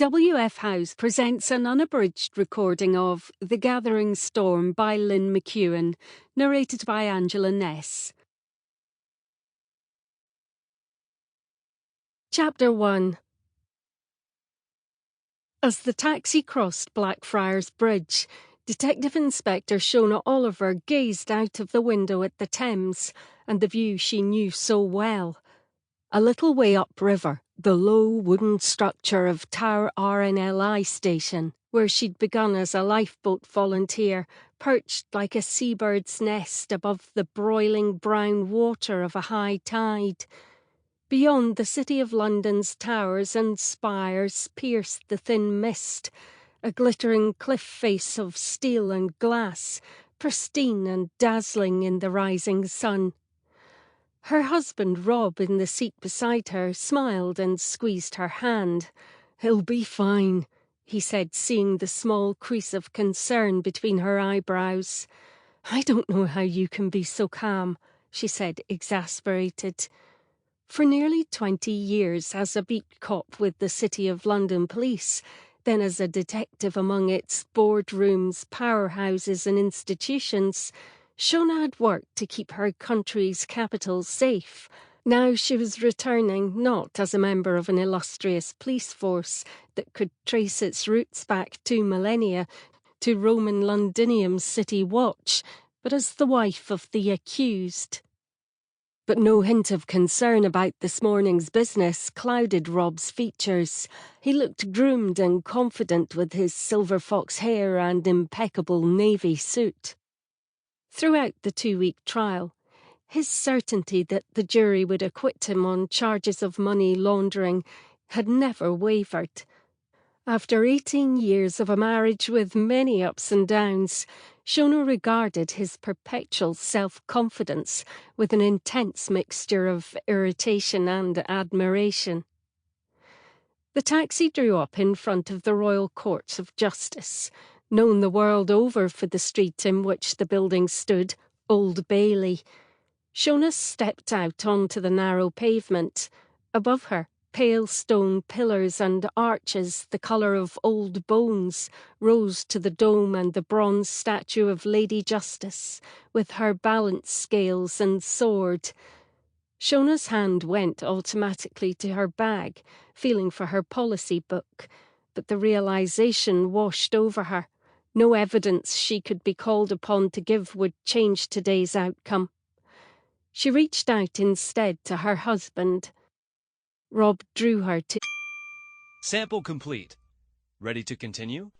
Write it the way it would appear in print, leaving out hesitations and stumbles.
WF House presents an unabridged recording of The Gathering Storm by Lynne McEwan, narrated by Ness. Chapter 1. As the taxi crossed Blackfriars Bridge, Detective Inspector Shona Oliver gazed out of the window at the Thames and the view she knew so well. A little way upriver, the low wooden structure of Tower RNLI station, where she'd begun as a lifeboat volunteer, perched like a seabird's nest above the broiling brown water of a high tide. Beyond, the City of London's towers and spires pierced the thin mist, a glittering cliff face of steel and glass, pristine and dazzling in the rising sun. Her husband, Rob, in the seat beside her, smiled and squeezed her hand. "He'll be fine," he said, seeing the small crease of concern between her eyebrows. "I don't know how you can be so calm," she said, exasperated. For nearly 20 years as a beat cop with the City of London Police, then as a detective among its boardrooms, powerhouses and institutions, Shona had worked to keep her country's capital safe. Now she was returning not as a member of an illustrious police force that could trace its roots back 2 millennia to Roman Londinium's city watch, but as the wife of the accused. But no hint of concern about this morning's business clouded Rob's features. He looked groomed and confident with his silver fox hair and impeccable navy suit. Throughout the 2-week trial, his certainty that the jury would acquit him on charges of money laundering had never wavered. After 18 years of a marriage with many ups and downs, Shona regarded his perpetual self-confidence with an intense mixture of irritation and admiration. The taxi drew up in front of the Royal Courts of Justice, known the world over for the street in which the building stood, Old Bailey. Shona stepped out onto the narrow pavement. Above her, pale stone pillars and arches, the colour of old bones, rose to the dome and the bronze statue of Lady Justice, with her balance scales and sword. Shona's hand went automatically to her bag, feeling for her policy book, but the realisation washed over her. No evidence she could be called upon to give would change today's outcome. She reached out instead to her husband. Rob drew her to... Sample complete. Ready to continue?